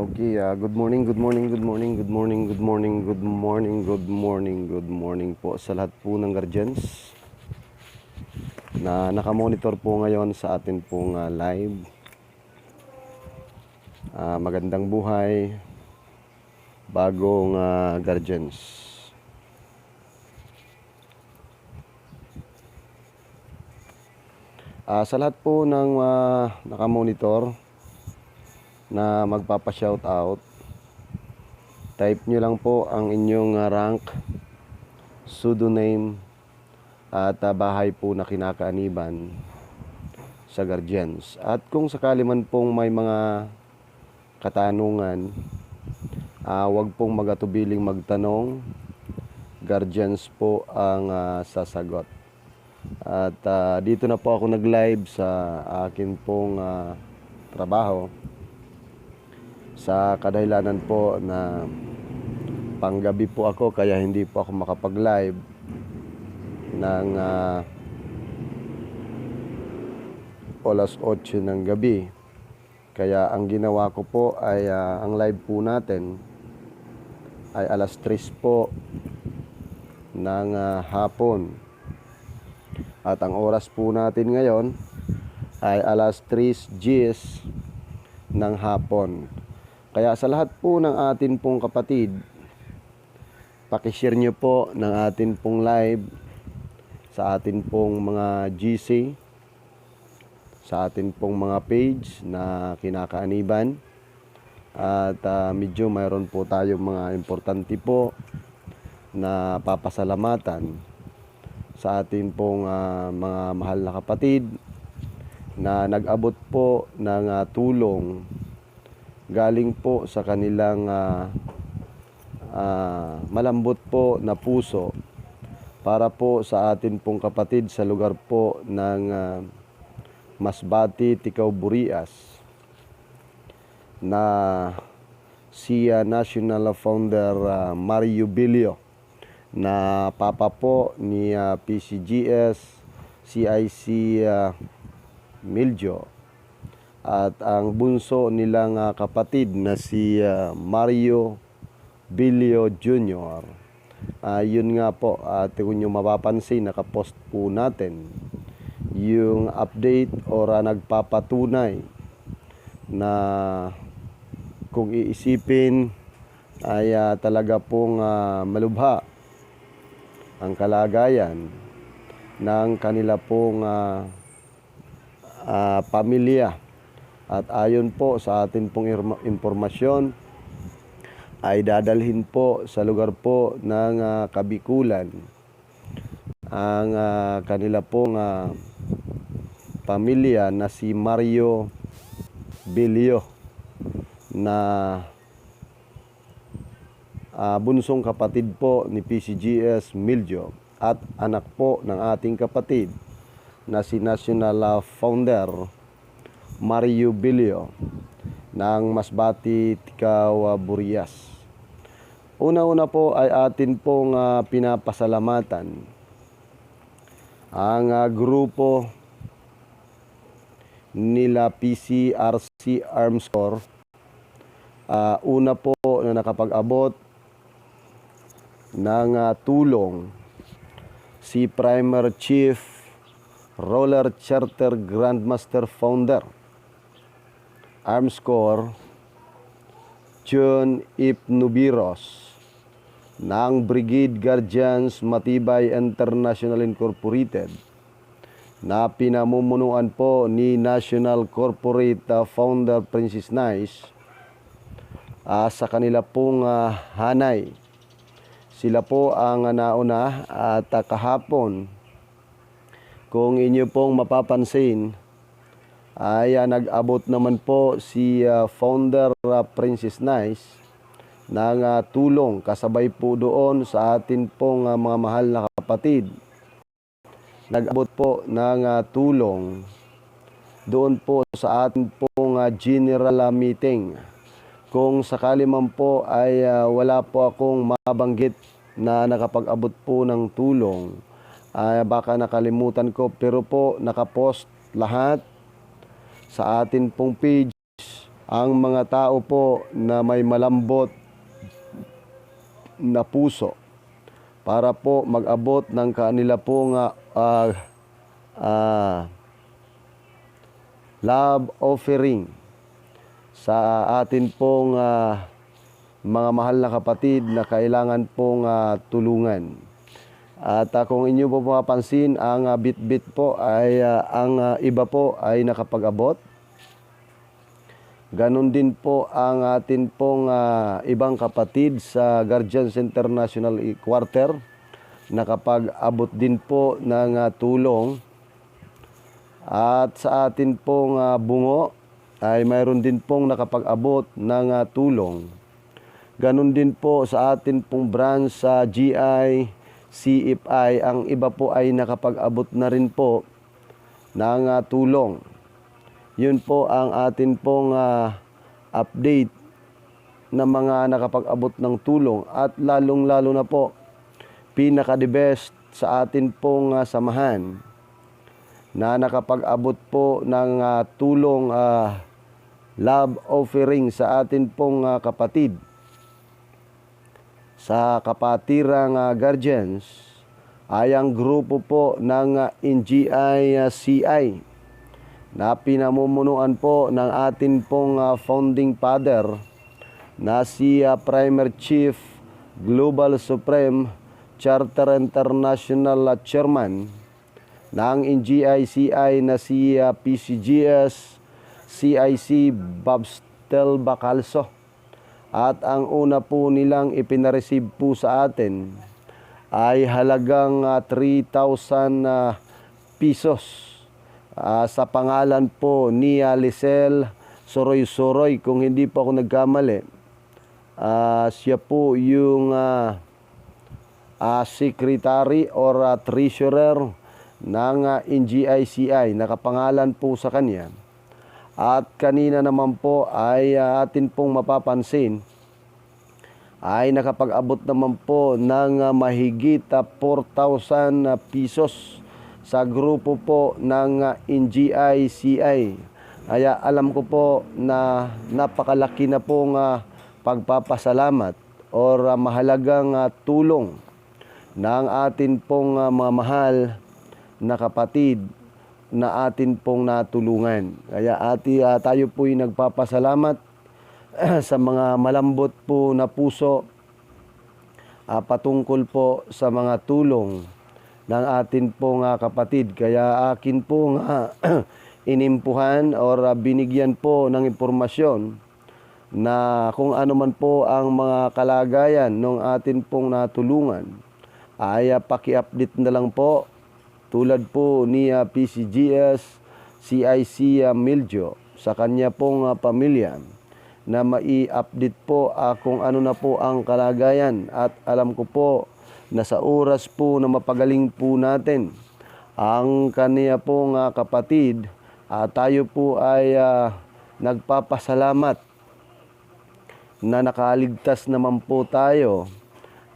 Okay, good morning, good morning, good morning, good morning, good morning, good morning, good morning, good morning po sa lahat po ng guardians na nakamonitor po ngayon sa atin pong live. Magandang buhay, bagong guardians. Sa lahat po ng nakamonitor na magpapa-shoutout, type nyo lang po ang inyong rank, pseudonym at bahay po na kinakaaniban sa guardians. At kung sakali man pong may mga katanungan, wag pong magatubiling magtanong, guardians po ang sasagot. At dito na po ako nag-live sa akin pong trabaho, sa kadahilanan po na panggabi po ako, kaya hindi po ako makapag-live ng alas 8 ng gabi. Kaya ang ginawa ko po ay ang live po natin ay alas 3 po ng hapon. At ang oras po natin ngayon ay alas 3 GS ng hapon. Kaya sa lahat po ng atin pong kapatid, pakishare nyo po ng atin pong live sa atin pong mga GC, sa atin pong mga page na kinakaaniban. At medyo mayroon po tayong mga importante po na papasalamatan sa atin pong mga mahal na kapatid na nag-abot po ng tulong galing po sa kanilang malambot po na puso para po sa atin pong kapatid sa lugar po ng Masbate, Ticao, Burias, na si National Founder Mario Bilio, na papa po ni PCGS CIC Miljo, at ang bunso nilang kapatid na si Mario Bilio Jr. Yun nga po, kung nyo mapapansin, nakapost po natin yung update or nagpapatunay na kung iisipin ay talaga pong malubha ang kalagayan ng kanila pong pamilya. At ayon po sa atin pong impormasyon, ay dadalhin po sa lugar po ng Kabikulan ang kanila pong pamilya na si Mario Bilio, na bunsong kapatid po ni PCGS Miljo at anak po ng ating kapatid na si National Founder Mario Bilio ng Masbate, Ticao, Burias. Una-una po ay atin pong pinapasalamatan ang grupo nila PCRC Arms Corps. Una po na nakapag-abot ng tulong si Primer Chief Roller Charter Grandmaster Founder Arms Corps John Ipnubiros ng Brigade Guardians Matibay International Incorporated, na pinamumunuan po ni National Corporate Founder Princess Nice. Sa kanila pong hanay, sila po ang nauna. At kahapon, kung inyo pong mapapansin, ay nag-abot naman po si Founder Princess Nice ng tulong, kasabay po doon sa atin pong mga mahal na kapatid. Nag-abot po ng tulong doon po sa atin pong general meeting. Kung sakali man po ay wala po akong mabanggit na nakapag-abot po ng tulong, baka nakalimutan ko, pero po nakapost lahat sa atin pong page ang mga tao po na may malambot na puso para po mag-abot ng kanila pong love offering sa atin pong mga mahal na kapatid na kailangan pong tulungan. At kung inyo po mapapansin, ang bit-bit po ay ang iba po ay nakapag-abot. Ganon din po ang atin pong ibang kapatid sa Guardians International Quarter, nakapag-abot din po ng tulong. At sa atin pong bungo ay mayroon din pong nakapag-abot ng tulong. Ganon din po sa atin pong branch sa GI, CFI, ang iba po ay nakapag-abot na rin po ng tulong. Yun po ang atin pong update na mga nakapag-abot ng tulong. At lalong-lalo na po, pinaka-the best sa atin pong samahan na nakapag-abot po ng tulong love offering sa atin pong kapatid sa Kapatirang Guardians ay ang grupo po ng NGI-CI na pinamumunuan po ng atin pong founding father na si Primer Chief Global Supreme Charter International Chairman ng NGI-CI na si PCGS CIC Babstel Bacalso. At ang una po nilang ipinareceive po sa atin ay halagang 3,000 pesos. Sa pangalan po ni Lisel Soroy-Soroy, kung hindi po ako nagkamali, siya po yung secretary or treasurer ng NGI-CI, nakapangalan po sa kanya. At kanina naman po ay atin pong mapapansin ay nakapag-abot naman po ng mahigit 4,000 pesos sa grupo po ng NGI-CI. Kaya alam ko po na napakalaki na pong pagpapasalamat or mahalagang tulong ng atin pong mamahal na kapatid na atin pong natulungan. Kaya tayo po'y nagpapasalamat sa mga malambot po na puso patungkol po sa mga tulong ng atin pong kapatid. Kaya akin pong inimpuhan or binigyan po ng impormasyon na kung ano man po ang mga kalagayan ng atin pong natulungan ay paki-update na lang po tulad po ni PCGS CIC Miljo sa kanya pong pamilya na mai-update po kung ano na po ang kalagayan. At alam ko po na sa oras po na mapagaling po natin ang kaniya pong kapatid, tayo po ay nagpapasalamat na nakaligtas naman po tayo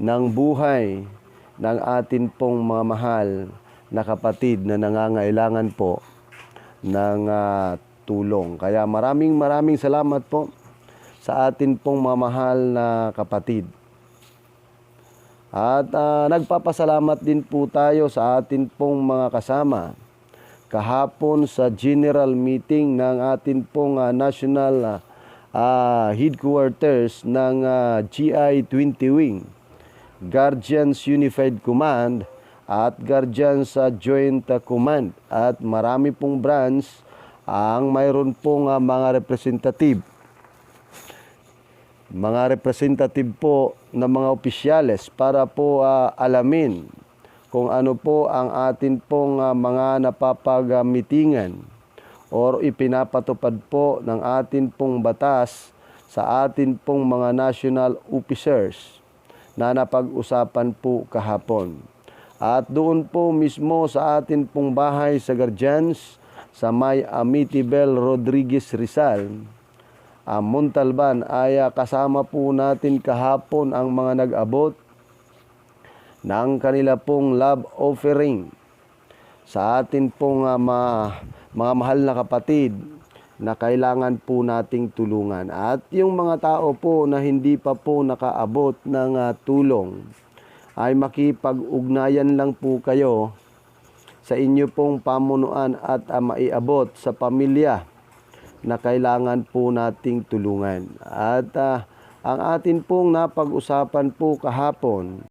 ng buhay ng atin pong mga mahal na kapatid na nangangailangan po ng tulong. Kaya maraming salamat po sa atin pong mga mahal na kapatid. At nagpapasalamat din po tayo sa atin pong mga kasama kahapon sa general meeting ng atin pong national headquarters ng GI-20 Wing, Guardians Unified Command at Guardians Joint Command. At marami pong branch ang mayroon pong mga representative po ng mga opisyales para po alamin kung ano po ang atin pong mga napapagmitingan or ipinapatupad po ng atin pong batas sa atin pong mga national officers na napag-usapan po kahapon. At doon po mismo sa atin pong bahay sa Guardians sa may Amityville Rodriguez Rizal, Montalban, ay kasama po natin kahapon ang mga nag-abot ng kanila pong love offering sa atin pong mga mahal na kapatid na kailangan po nating tulungan. At yung mga tao po na hindi pa po nakaabot ng tulong, ay makipag-ugnayan lang po kayo sa inyo pong pamunuan at maiabot sa pamilya na kailangan po nating tulungan. At ang atin pong napag-usapan po kahapon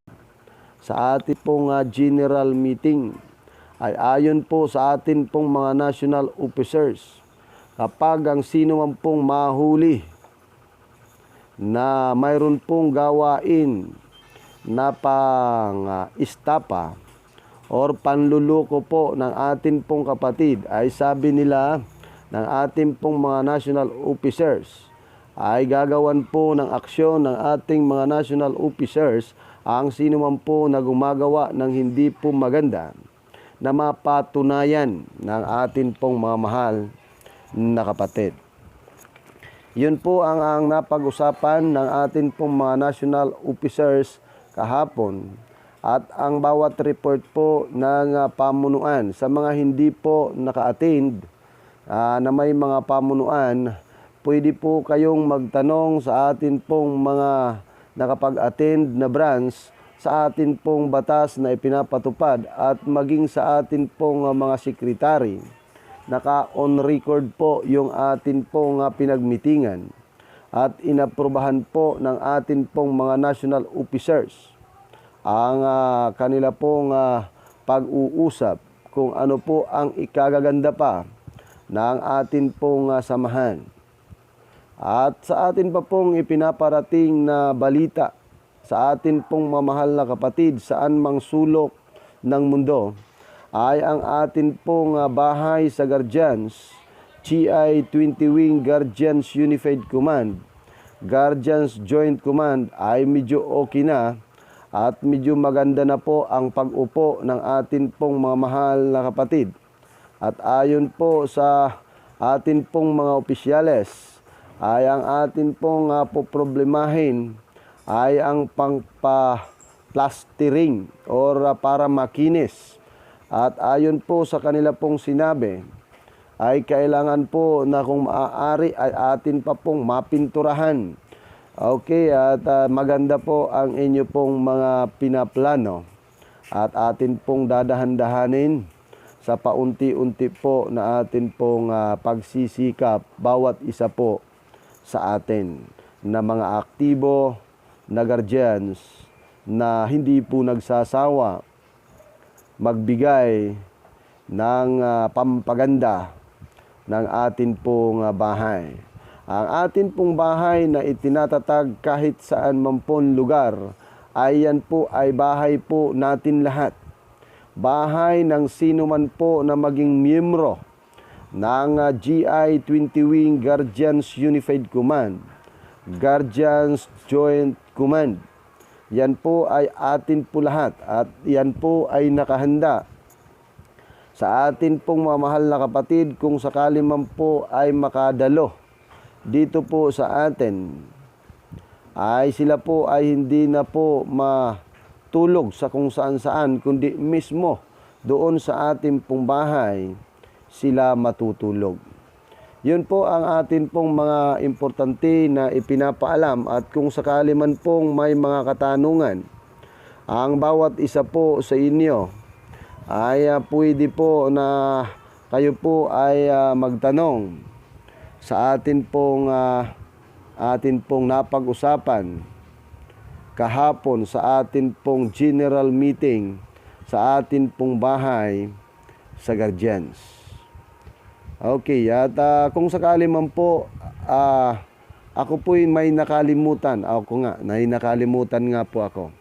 sa ating pong general meeting ay ayon po sa atin pong mga national officers, kapag ang sino man pong mahuli na mayroon pong gawain na pang-istapa or panluloko po ng atin pong kapatid, ay sabi nila ng ating pong mga national officers, ay gagawan po ng aksyon ng ating mga national officers ang sino man po na gumagawa ng hindi po maganda na mapatunayan ng atin pong mga mahal na kapatid. Yun po ang napag-usapan ng atin pong mga national officers kahapon. At ang bawat report po ng pamunuan sa mga hindi po naka-attend na may mga pamunuan, pwede po kayong magtanong sa atin pong mga nakapag-attend na branch sa atin pong batas na ipinapatupad at maging sa atin pong mga sekretary. Naka-on record po yung atin pong pinagmitingan at inaprubahan po ng atin pong mga national officers ang kanila pong pag-uusap kung ano po ang ikagaganda pa ng atin pong samahan. At sa atin pa pong ipinaparating na balita sa atin pong mamahal na kapatid saan mang sulok ng mundo, ay ang atin pong bahay sa Guardians, GI-20 Wing Guardians Unified Command, Guardians Joint Command ay medyo okay na at medyo maganda na po ang pag-upo ng atin pong mga mahal na kapatid. At ayon po sa atin pong mga opisyales, ay ang atin pong poproblemahin ay ang pangpa-plastering or para makinis. At ayon po sa kanila pong sinabi, ay kailangan po na kung maaari ay atin pa pong mapinturahan. Okay, at maganda po ang inyo pong mga pinaplano. At atin pong dadahan-dahanin sa paunti-unti po na atin pong pagsisikap bawat isa po sa atin na mga aktibo na guardians na hindi po nagsasawa magbigay ng pampaganda ng atin pong bahay. Ang atin pong bahay na itinatatag kahit saan man pong lugar, ay yan po ay bahay po natin lahat. Bahay ng sino man po na maging miyembro ng GI-20 Wing Guardians Unified Command, Guardians Joint Command. Yan po ay atin po lahat at yan po ay nakahanda sa atin pong mamahal na kapatid kung sakali man po ay makadalo dito po sa atin, ay sila po ay hindi na po matulog sa kung saan-saan, kundi mismo doon sa ating pong bahay sila matutulog. Yun po ang atin pong mga importante na ipinapaalam. At kung sakali man pong may mga katanungan, ang bawat isa po sa inyo ay pwede po na kayo po ay magtanong sa atin pong napag-usapan kahapon sa atin pong general meeting sa atin pong bahay sa Guardians. Okay, at kung sakali man po ako po'y may nakalimutan. Nakalimutan nga po ako.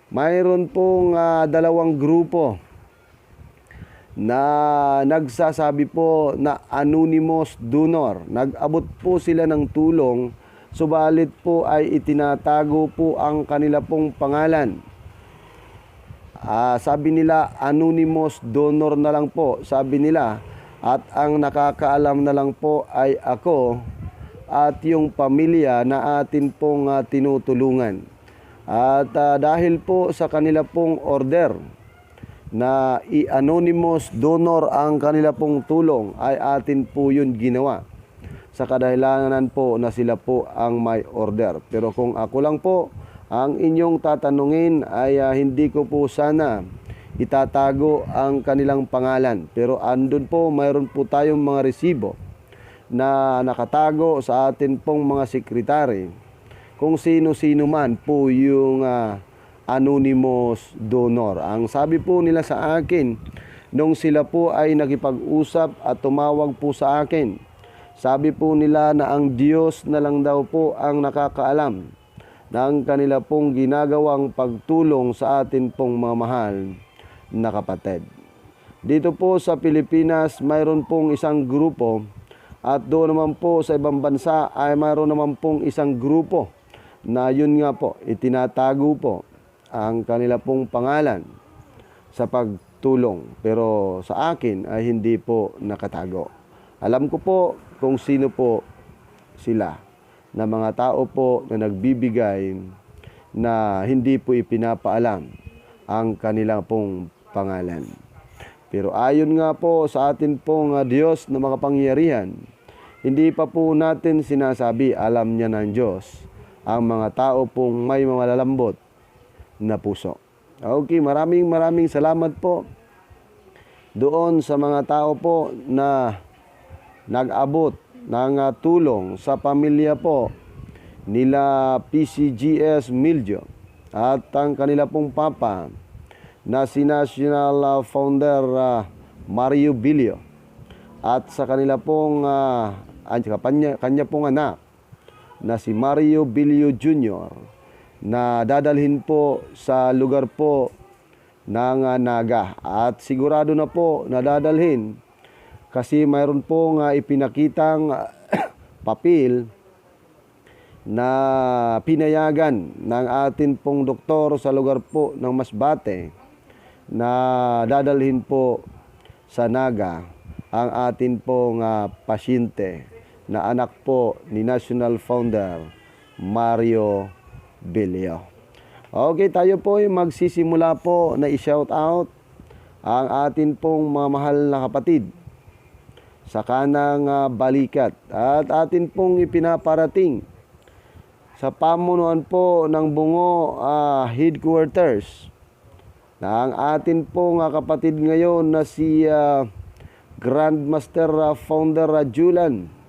Mayroon pong dalawang grupo na nagsasabi po na anonymous donor. Nag-abot po sila ng tulong, subalit po ay itinatago po ang kanila pong pangalan. Sabi nila anonymous donor na lang po, sabi nila. At ang nakakaalam na lang po ay ako at yung pamilya na atin pong tinutulungan. At dahil po sa kanila pong order na i-anonymous donor ang kanila pong tulong, ay atin po yun ginawa. sa kadahilanan po na sila po ang may order. Pero kung ako lang po ang inyong tatanungin ay hindi ko po sana itatago ang kanilang pangalan. Pero andun po, mayroon po tayong mga resibo na nakatago sa atin pong mga sekretary. Kung sino-sino man po yung anonymous donor. Ang sabi po nila sa akin, nung sila po ay nakipag-usap at tumawag po sa akin, sabi po nila na ang Diyos na lang daw po ang nakakaalam ng kanila pong ginagawang pagtulong sa atin pong mga mahal na kapatid. Dito po sa Pilipinas, mayroon pong isang grupo at doon naman po sa ibang bansa ay mayroon naman pong isang grupo na yun nga po, itinatago po ang kanila pong pangalan sa pagtulong. Pero sa akin ay hindi po nakatago. Alam ko po kung sino po sila, na mga tao po na nagbibigay na hindi po ipinapaalam ang kanilang pong pangalan. Pero ayon nga po sa atin pong Diyos na makapangyarihan, hindi pa po natin sinasabi, alam niya ng Diyos ang mga tao pong may malalambot na puso. Okay, maraming salamat po doon sa mga tao po na nag-abot ng tulong sa pamilya po nila PCGS Miljo at ang kanila pong papa na si National Founder Mario Bilio at sa kanila pong kanya pong anak na si Mario Bilio Jr. na dadalhin po sa lugar po ng Naga. At sigurado na po na dadalhin kasi mayroon po ipinakitang papel na pinayagan ng atin pong doktor sa lugar po ng Masbate na dadalhin po sa Naga ang atin pong pasyente na anak po ni National Founder Mario Bilio. Okay, tayo po ay magsisimula po na i-shout out ang atin pong mga mahal na kapatid sa kanang balikat at atin pong ipinaparating sa pamunuan po ng Bungo headquarters na ang atin pong kapatid ngayon na si Grandmaster Founder Julan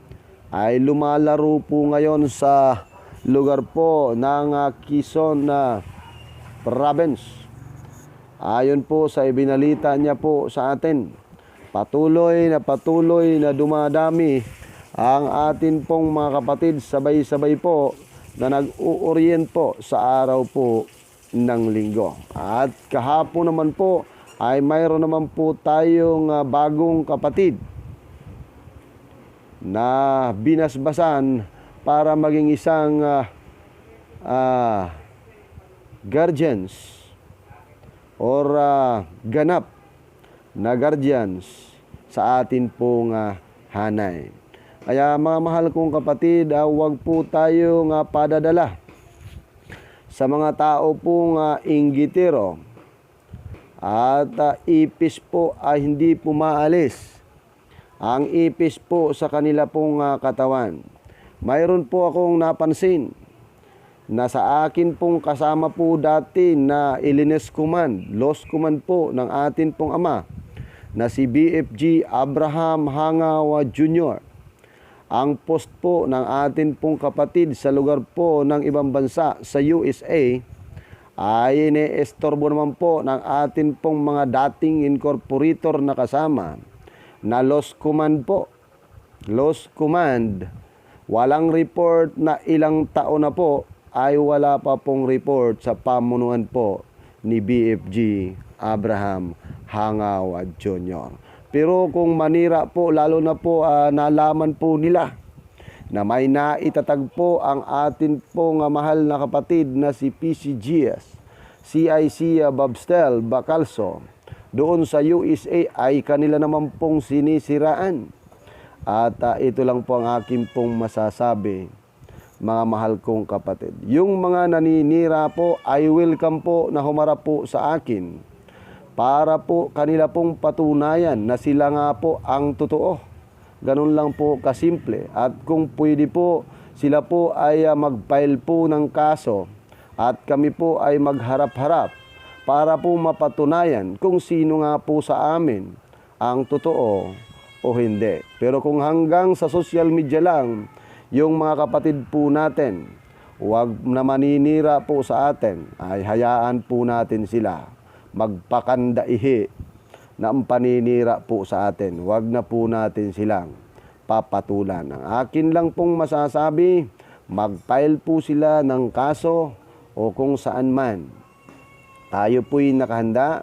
ay lumalaro po ngayon sa lugar po ng Quezon Province. Ayon po sa ibinalita niya po sa atin, patuloy na dumadami ang atin pong mga kapatid sabay-sabay po na nag-uorient po sa araw po ng linggo. At kahapon naman po ay mayroon naman po tayong bagong kapatid na binasbasan para maging isang guardians or ganap na guardians sa atin pong hanay. Kaya mga mahal kong kapatid, huwag po tayong padadala sa mga tao pong inggitero at ipis po ay hindi po maalis ang ipis po sa kanila pong katawan. Mayroon po akong napansin na sa akin pong kasama po dati na Illinois Command, Lost Command po ng atin pong ama na si BFG Abraham Hangawa Jr. Ang post po ng atin pong kapatid sa lugar po ng ibang bansa sa USA ay ine-estorbo naman po ng atin pong mga dating incorporator na kasama na Lost Command po. Lost Command, walang report na ilang taon na po ay wala pa pong report sa pamunuan po ni BFG Abraham Hangawa Jr. Pero kung manira po, lalo na po nalaman po nila na may naitatag po ang atin pong mahal na kapatid na si PCGS, CIC Babstel Bacalso, doon sa USA ay kanila naman pong sinisiraan. At ito lang po ang akin pong masasabi, mga mahal kong kapatid. Yung mga naninira po ay welcome po na humarap po sa akin para po kanila pong patunayan na sila nga po ang totoo Ganun lang po kasimple. At kung pwede po, sila po ay mag-file po ng kaso at kami po ay magharap-harap para po mapatunayan kung sino nga po sa amin ang totoo o hindi. Pero kung hanggang sa social media lang, yung mga kapatid po natin, huwag na maninira po sa atin, ay hayaan po natin sila magpakandaihi na ang paninira po sa atin. Huwag na po natin silang papatulan. Ang akin lang pong masasabi, mag-file po sila ng kaso o kung saan man. Tayo po'y nakahanda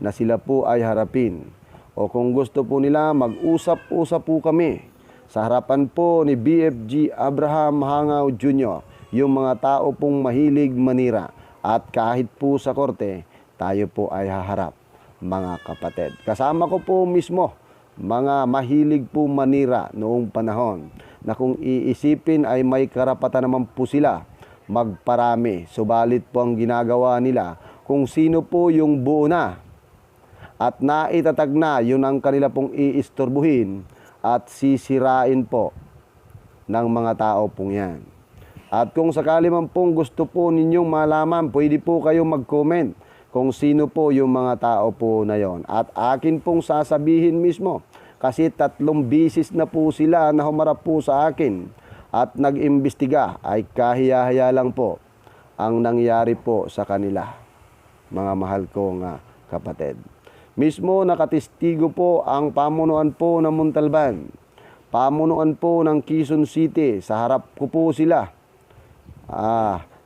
na sila po ay harapin. O kung gusto po nila, mag-usap-usap po kami sa harapan po ni BFG Abraham Hangaw Jr., yung mga tao pong mahilig manira. At kahit po sa korte, tayo po ay haharap, mga kapatid. Kasama ko po mismo, mga mahilig po manira noong panahon na kung iisipin ay may karapatan naman po sila magparami. Subalit po ang ginagawa nila, kung sino po yung buo na at naitatag na, yun ang kanila pong iistorbuhin at sisirain po ng mga tao pong yan. At kung sakali man pong gusto po ninyong malaman, pwede po kayong mag-comment kung sino po yung mga tao po na yon. At akin pong sasabihin mismo, kasi 3 bisis na po sila na humarap po sa akin at nag-imbestiga, ay kahiya-hiya lang po ang nangyari po sa kanila, mga mahal kong kapatid. Mismo nakatestigo po ang pamunuan po ng Montalban, pamunuan po ng Quezon City, sa harap ko po sila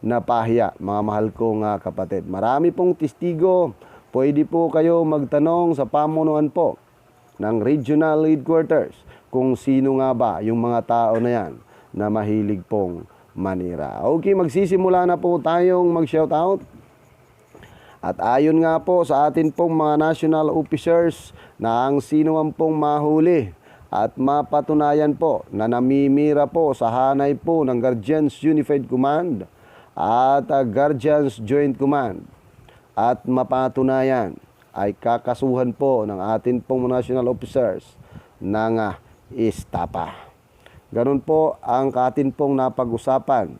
napahiya, mga mahal kong kapatid. Marami pong testigo, pwede po kayo magtanong sa pamunuan po ng regional headquarters kung sino nga ba yung mga tao na yan na mahilig pong manira. Okay, magsisimula na po tayong mag-shoutout. At ayon nga po sa atin pong mga national officers na ang sino man pong mahuli at mapatunayan po na namimira po sa hanay po ng Guardians Unified Command at Guardians Joint Command at mapatunayan, ay kakasuhan po ng atin pong national officers ng estapa. Ganun po ang atin pong napag-usapan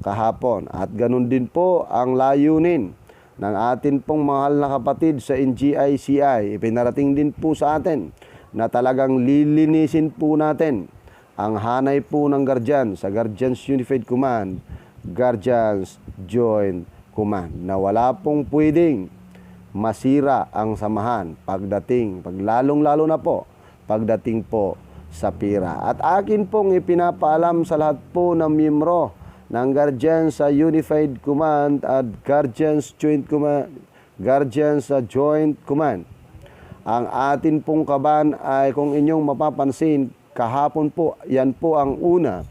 kahapon at ganun din po ang layunin ng atin pong mahal na kapatid sa NGICI. Ipinarating din po sa atin na talagang lilinisin po natin ang hanay po ng Guardians sa Guardians Unified Command, Guardians Joint Command, na wala pong pwedeng masira ang samahan lalong-lalo na po pagdating po sa pira. At akin pong ipinapaalam sa lahat po ng miyembro ng Guardians sa Unified Command at Guardians Joint Command, Guardians sa Joint Command. Ang atin pong kaban ay, kung inyong mapapansin, kahapon po, yan po ang una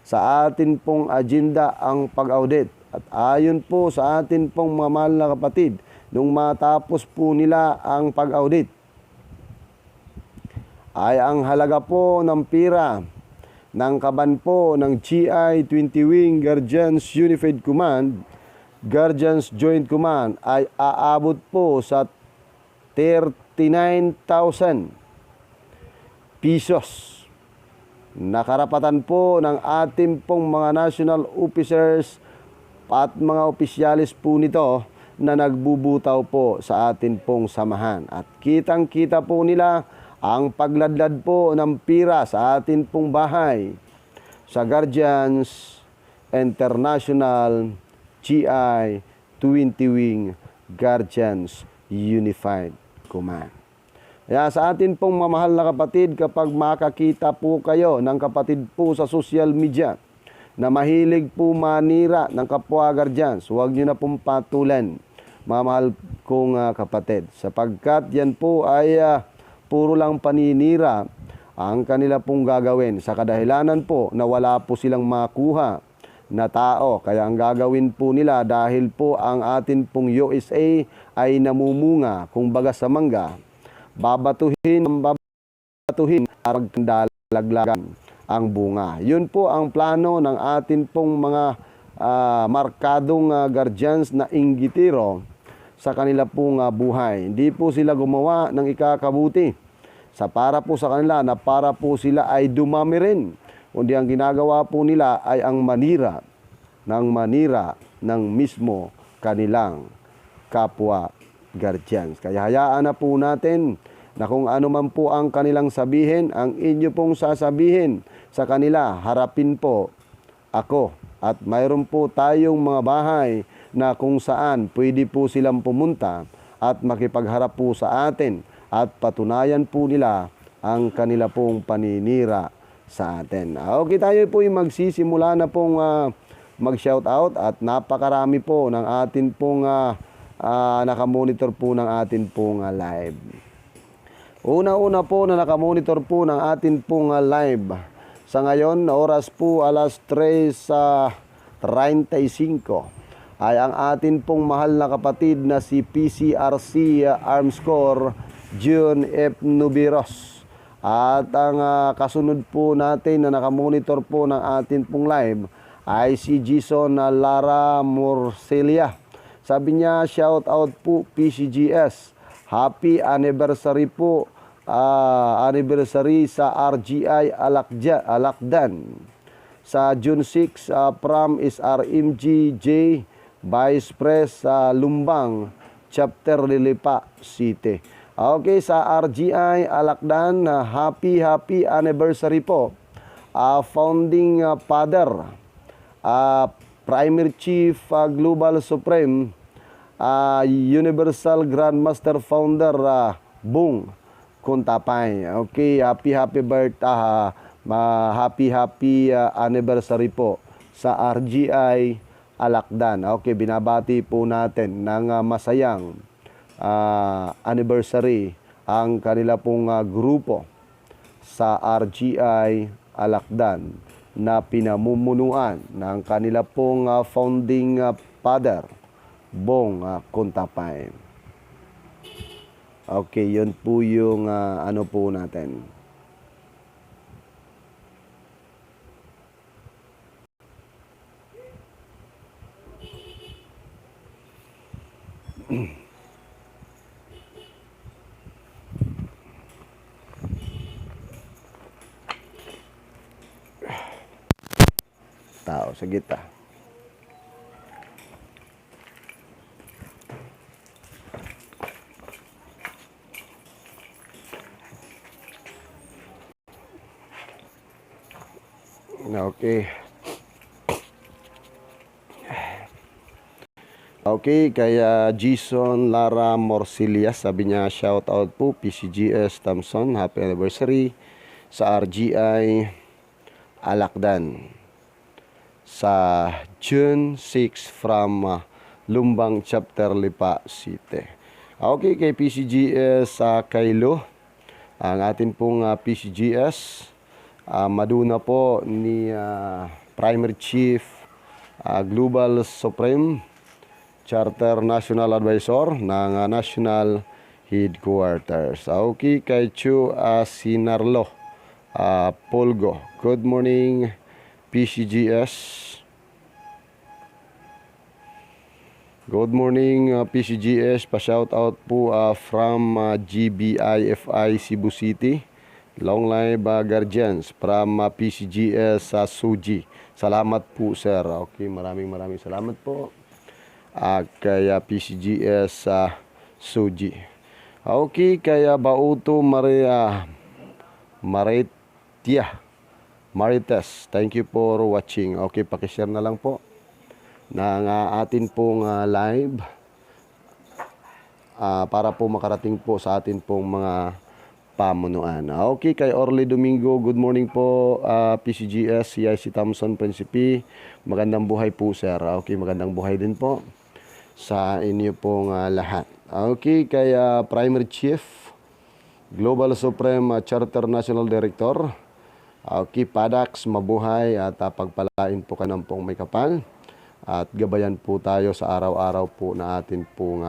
sa atin pong agenda, ang pag-audit. At ayon po sa atin pong mga mahal na kapatid, nung matapos po nila ang pag-audit, ay ang halaga po ng pira ng kaban po ng GI-20 Wing Guardians Unified Command, Guardians Joint Command, ay aabot po sa 39,000 pesos. Nakarapatan po ng ating pong mga national officers at mga opisyalis po nito na nagbubutaw po sa atin pong samahan. At kitang-kita po nila ang pagladlad po ng pira sa atin pong bahay sa Guardians International GI-20 Wing Guardians Unified Command. Kaya sa atin pong mamahal na kapatid, kapag makakita po kayo ng kapatid po sa social media na mahilig po manira ng kapwa Guardians, huwag nyo na pong patulan, mga mahal kong kapatid, sapagkat yan po ay puro lang paninira ang kanila pong gagawin sa kadahilanan po na wala po silang makuha na tao. Kaya ang gagawin po nila, dahil po ang atin pong USA ay namumunga kung baga sa mangga, babatuhin para dalaglagan ang bunga. Yun po ang plano ng atin pong mga markadong guardians na inggitiro sa kanila pong buhay. Hindi po sila gumawa ng ikakabuti sa para po sa kanila na para po sila ay dumami rin. Kundi ang ginagawa po nila ay ang manira ng mismo kanilang kapwa guardians. Kaya hayaan na po natin na kung ano man po ang kanilang sabihin, ang inyo pong sasabihin sa kanila, harapin po ako. At mayroon po tayong mga bahay na kung saan pwede po silang pumunta at makipagharap po sa atin at patunayan po nila ang kanila pong paninira sa atin. Okay, tayo po yung magsisimula na pong mag-shoutout at napakarami po ng atin pong nakamonitor po ng atin pong live. Una-una po na nakamonitor po ng atin pong live. Sa ngayon, oras po alas 3:35 ay ang atin pong mahal na kapatid na si PCRC Arms Corps June F. Nubiros. At ang kasunod po natin na nakamonitor po ng atin pong live ay si Jason Lara Morcelia. Sabi niya, shout out po PCGS. Happy anniversary po. Anniversary sa RGI Alakdan. Sa June 6 from SRMGJ Vice Pres Lumbang Chapter Lilipa City. Okay, sa RGI Alakdan, happy anniversary po. Founding Father, Primary Chief Global Supreme, Universal Grandmaster Founder Bung Kuntapay. Okay, happy birthday, happy anniversary po sa RGI Alakdan. Okay, binabati po natin ng masayang anniversary ang kanila pong grupo sa RGI Alakdan na pinamumunuan ng kanila pong founding father, Bong Kuntapay. Okay, yun po yung ano po natin. Tao sa gita. Okay. Okay, kaya Jason Lara Morcilias, sabi niya, shout out po PCGS Thompson, happy anniversary sa RGI Alakdan. Sa June 6 from Lumbang Chapter Lipa City. Okay, kay PCGS Kailo, ang atin pong PCGS, maduna po ni Primary Chief Global Supreme Charter National Advisor ng National Headquarters. Okay, kay Chu Sinarlo Polgo. Good morning PCGS. Good morning PCGS. Pa-shout out po from GBIFI Cebu City. Long live guardians from PCGS Suji. Salamat po sir. Okay, maraming salamat po. Kaya PCGS Suji. Okay, kaya Bauto Marites, thank you for watching. Okay, pakishare na lang po ng atin pong live para po makarating po sa atin pong mga pamunuan. Okay, kay Orly Domingo, good morning po PCGS, CIC Thompson Principe. Magandang buhay po sir. Okay, magandang buhay din po sa inyo pong lahat. Okay, kay Primary Chief Global Supreme Charter National Director. Okay, Padax, mabuhay at pagpalain po ka ng pong may kapal. At gabayan po tayo sa araw-araw po na atin pong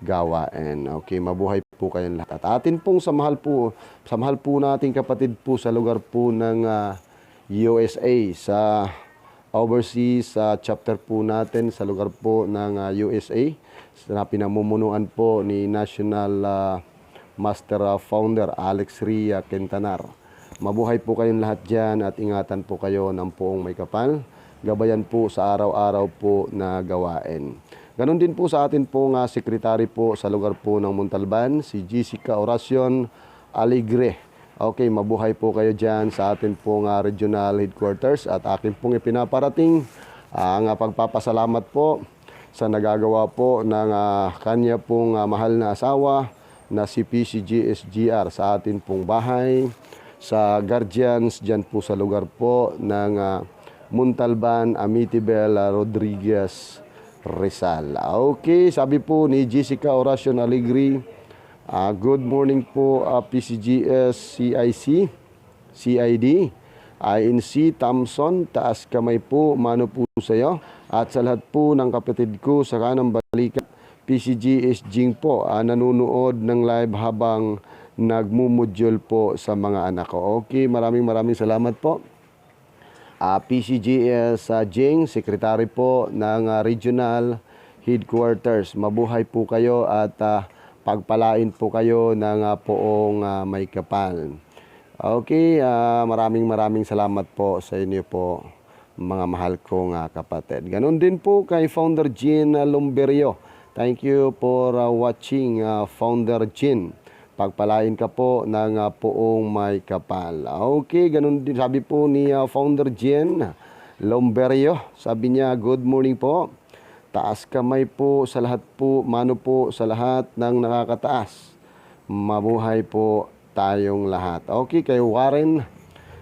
gawain. Okay, mabuhay po kayong lahat. At atin pong samahal po nating kapatid po sa lugar po ng USA, sa overseas chapter po natin sa lugar po ng USA na pinamumunuan po ni National Master Founder Alex Ria Quintanar. Mabuhay po kayong lahat dyan at ingatan po kayo ng poong may kapal. Gabayan po sa araw-araw po na gawain. Ganon din po sa atin pong sekretary po sa lugar po ng Montalban, si Jessica Oracion Alegre. Okay, mabuhay po kayo dyan sa atin pong regional headquarters at akin pong ipinaparating ang pagpapasalamat po sa nagagawa po ng kanya pong mahal na asawa na si PCGSGR sa atin pong bahay, sa guardians dyan po sa lugar po ng Montalban, Amityville, Rodriguez, Rizal. Okay, sabi po ni Jessica Oracion Alegre, good morning po PCGS, CIC, CID, INC, Thompson, taas kamay po, mano po sa iyo. At sa lahat po ng kapatid ko sa kanang balikat, PCGS Jing po, nanonood ng live habang nagmumodule po sa mga anak ko. Okay, maraming salamat po. PCGS Jing, sekretary po ng regional headquarters. Mabuhay po kayo at pagpalain po kayo ng poong may kapal. Okay, maraming salamat po sa inyo po, mga mahal kong kapatid. Ganon din po kay Founder Jean Lumberio. Thank you for watching, Founder Jean. Pagpalain ka po ng poong may kapal. Okay, ganun din sabi po ni Founder Jean Lumberio. Sabi niya, good morning po. Taas kamay po sa lahat po, mano po sa lahat ng nakakataas. Mabuhay po tayong lahat. Okay, kay Warren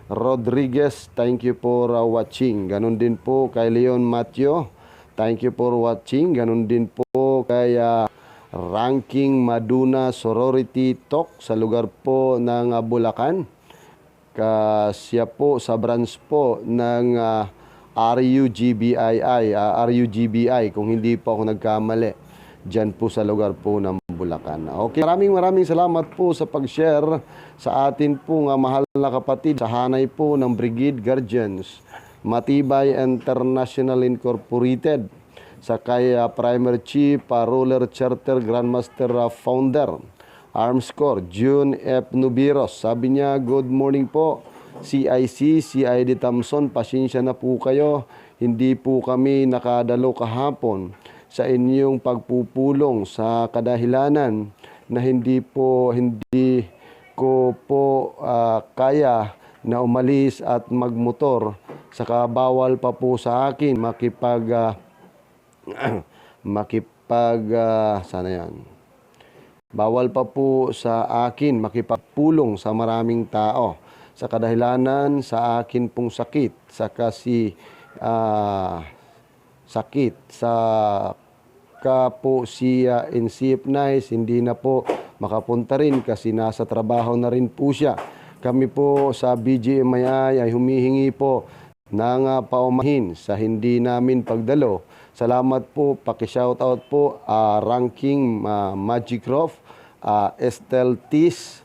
Rodriguez, thank you for watching. Ganun din po kay Leon Matthew. Thank you for watching. Ganun din po kay Ranking Maduna Sorority Talk sa lugar po ng Bulacan. Siya po sa branch po ng RUGBI kung hindi po ako nagkamali. Diyan po sa lugar po ng Bulacan. Okay, maraming salamat po sa pag-share sa atin po mahal na kapatid sa hanay po ng Brigade Guardians, Matibay International Incorporated, sa kay Primer Chief, Ruler Charter Grandmaster Founder, Arms Corps, June F. Nubiros. Sabi niya, good morning po, CIC, CID Thompson, pasensya na po kayo, hindi po kami nakadalo kahapon sa inyong pagpupulong sa kadahilanan na hindi ko po kaya na umalis at magmotor, saka bawal pa po sa akin sana yan. Bawal pa po sa akin makipagpulong sa maraming tao sa kadahilanan sa akin pong sakit, saka sakit sa po siya NCF Nice, hindi na po makapunta rin kasi nasa trabaho na rin po siya. Kami po sa BGMI ay humihingi po ng paumahin sa hindi namin pagdalo. Salamat po, paki-shoutout po, Ranking Magicroft, Estel Tis.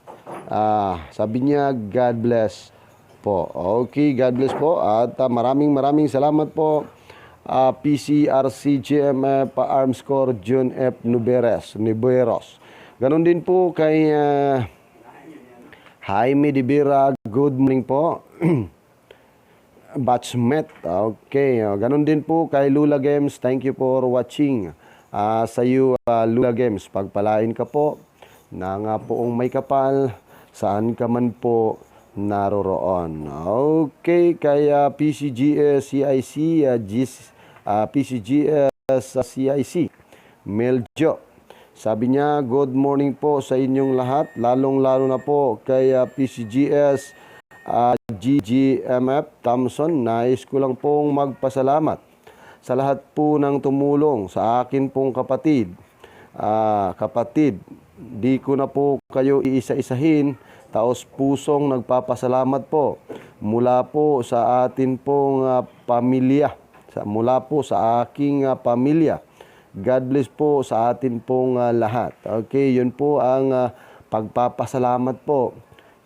Sabi niya, God bless po. Okay, God bless po. At maraming salamat po, PCRC GMF Arms Corps, June F. Nuberos. Ganon din po kay Jaime Dibira, good morning po. Batchmate, okay. Ganon din po kay Lula Games, thank you for watching. Sa iyo, Lula Games, pagpalain ka po ng poong may kapal, saan ka man po naroroon. Okay, kay PCGS CIC, PCGS CIC, Meljo. Sabi niya, good morning po sa inyong lahat, lalong-lalo na po kay PCGS GGMF Thompson. Nais ko lang pong magpasalamat sa lahat po ng tumulong sa akin pong kapatid. Di ko na po kayo iisa-isahin, taos pusong nagpapasalamat po mula po sa atin pong pamilya, mula po sa aking pamilya. God bless po sa atin pong lahat. Okay, yun po ang pagpapasalamat po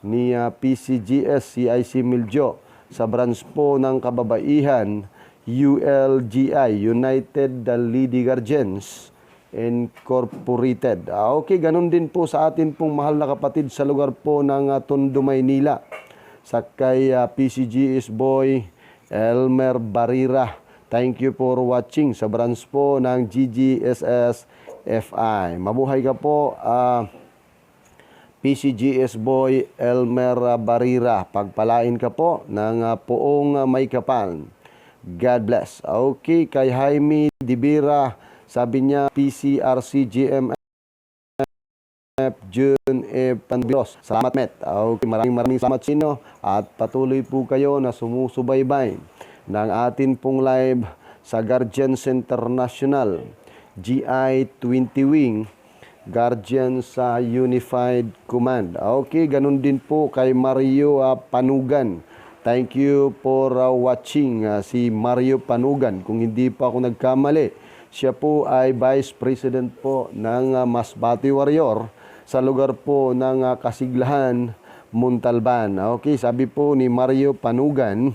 ni PCGS CIC Miljo sa branch po ng kababaihan ULGI, United Lady Guardians, Incorporated. Okay, ganun din po sa atin pong mahal na kapatid sa lugar po ng Tondo, Maynila. Sa kay PCGS Boy Elmer Barira. Thank you for watching sa branch po ng GGSS FI. Mabuhay ka po, PCGS Boy Elmer Barira. Pagpalain ka po ng poong may kapal. God bless. Okay, kay Jaime Dibira, sabi niya PCRC GMF June Panbilos. Salamat, Met. Okay, maraming salamat sa inyo at patuloy po kayo na sumusubaybay ng atin pong live sa Guardians International GI 20 Wing Guardians sa Unified Command. Okay, ganun din po kay Mario Panugan. Thank you for watching si Mario Panugan. Kung hindi pa ako nagkamali, siya po ay Vice President po ng Masbate Warrior sa lugar po ng Kasiglahan, Montalban. Okay, sabi po ni Mario Panugan,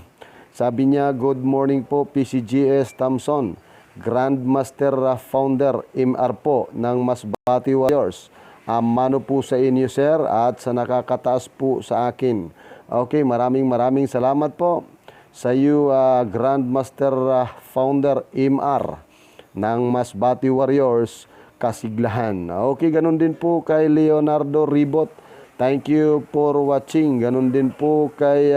sabi niya, good morning po PCGS Thompson. Grandmaster Founder MR po ng Masbate Warriors. Mano po sa inyo, sir, at sa nakakataas po sa akin. Okay, maraming salamat po sa iyo, Grandmaster Founder MR ng Masbate Warriors, Kasiglahan. Okay, ganun din po kay Leonardo Ribot. Thank you for watching. Ganun din po kay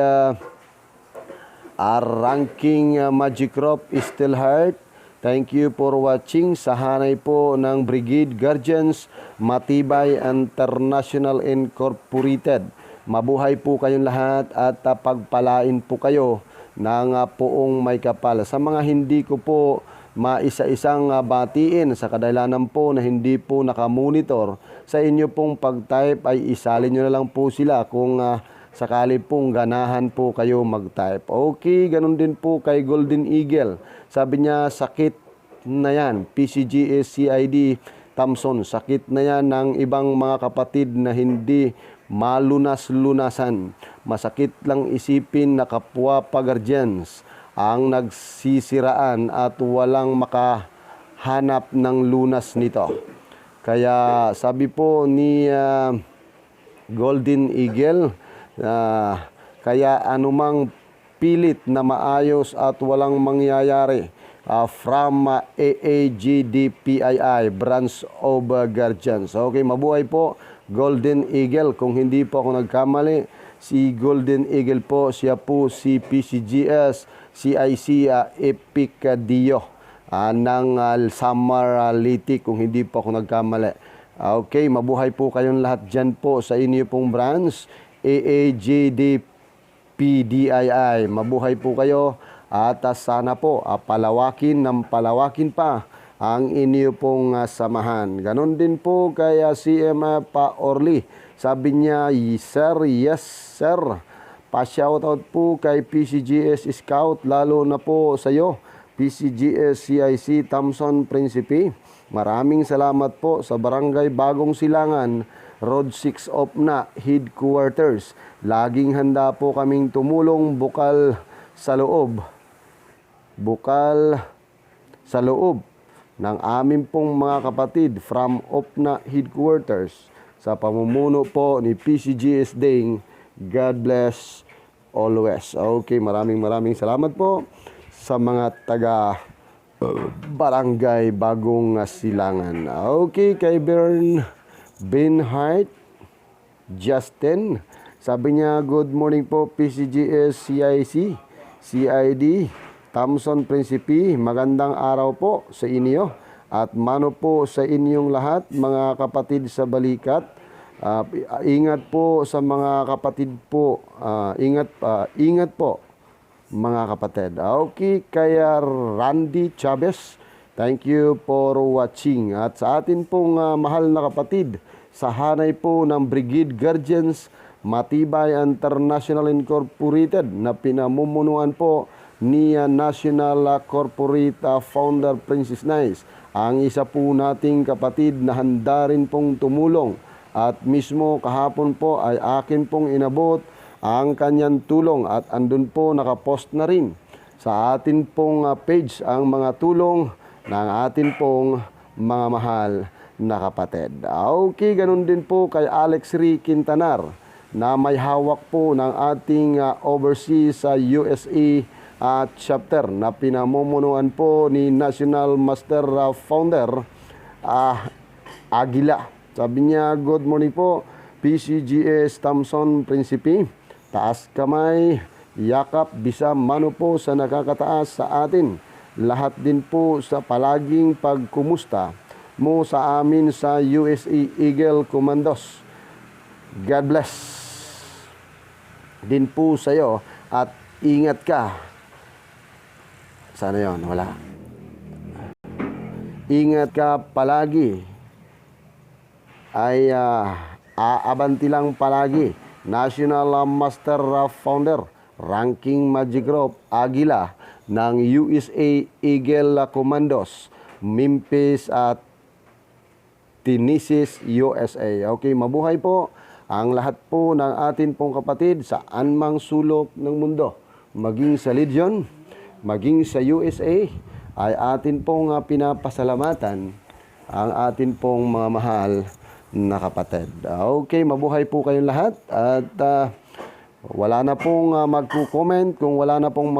Ranking Magic Crop Still Heart. Thank you for watching sa hanay po ng Brigade Guardians Matibay International Incorporated. Mabuhay po kayong lahat at pagpalain po kayo ng poong may kapal. Sa mga hindi ko po maisa-isang batiin sa kadahilanan po na hindi po nakamonitor, sa inyo pong pag-type ay isalin nyo na lang po sila kung sakali pong ganahan po kayo mag-type. Okay, ganun din po kay Golden Eagle. Sabi niya, sakit na yan. PCGS CID Thompson, sakit na yan ng ibang mga kapatid na hindi malunas-lunasan. Masakit lang isipin na kapwa pa-guardians ang nagsisiraan at walang makahanap ng lunas nito. Kaya sabi po ni Golden Eagle, kaya anumang pilit na maayos at walang mangyayari from AAGDPII Branch of Guardians. Okay, mabuhay po Golden Eagle. Kung hindi po ako nagkamali, si Golden Eagle po, siya po si PCGS CIC Epic Dio ng Summer Liti, kung hindi po ako nagkamali. Okay, mabuhay po kayong lahat dyan po sa inyo pong branch AAGDPDII. Mabuhay po kayo at sana po palawakin pa ang inyo pong samahan. Ganon din po kay CM Pa Orly. Sabi niya, sir, yes sir. Pa-shoutout po kay PCGS Scout, lalo na po sa iyo, PCGS CIC Thompson Principe. Maraming salamat po sa Barangay Bagong Silangan, Road 6 of na Headquarters. Laging handa po kaming tumulong bukal sa loob ng amin pong mga kapatid from OPNA Headquarters sa pamumuno po ni PCGS Ding. God bless always. Okay, maraming salamat po sa mga taga Barangay Bagong Silangan. Okay, kay Benhart Justin, sabi niya, good morning po PCGS CIC CID Thompson Principe. Magandang araw po sa inyo at mano po sa inyong lahat mga kapatid sa balikat. Ingat po sa mga kapatid po. Ingat po mga kapatid. Okay, kaya Randy Chavez, thank you for watching. At sa atin pong mahal na kapatid sa hanay po ng Brigade Guardians Matibay International Incorporated na pinamumunuan po ni National Corporate Founder Princess Nice, ang isa po nating kapatid na handa rin pong tumulong. At mismo kahapon po ay akin pong inabot ang kanyang tulong at andun po nakapost na rin sa atin pong page ang mga tulong ng atin pong mga mahal na kapatid. Okay, ganun din po kay Alex Ri Quintanar na may hawak po ng ating overseas sa USA chapter na pinamumunuan po ni National Master Founder Aguila. Sabi niya, good morning po, PCGS Thompson Principe. Taas kamay, yakap, bisa mano po sa nakakataas sa atin. Lahat din po sa palaging pagkumusta mo sa amin sa USA Eagle Commandos. God bless din po sa iyo at ingat ka. Sana yon, wala. Ingat ka palagi. Ay aabanti lang palagi. National Master Founder, Ranking Magic Rope, Aguila ng USA Eagle Commandos, Memphis at Tennessee, USA. Okay, mabuhay po ang lahat po ng atin pong kapatid sa anmang sulok ng mundo. Maging sa Legion, maging sa USA, ay atin pong pinapasalamatan ang atin pong mga mahal na kapatid. Okay, mabuhay po kayong lahat at wala na pong magko-comment. Kung wala na pong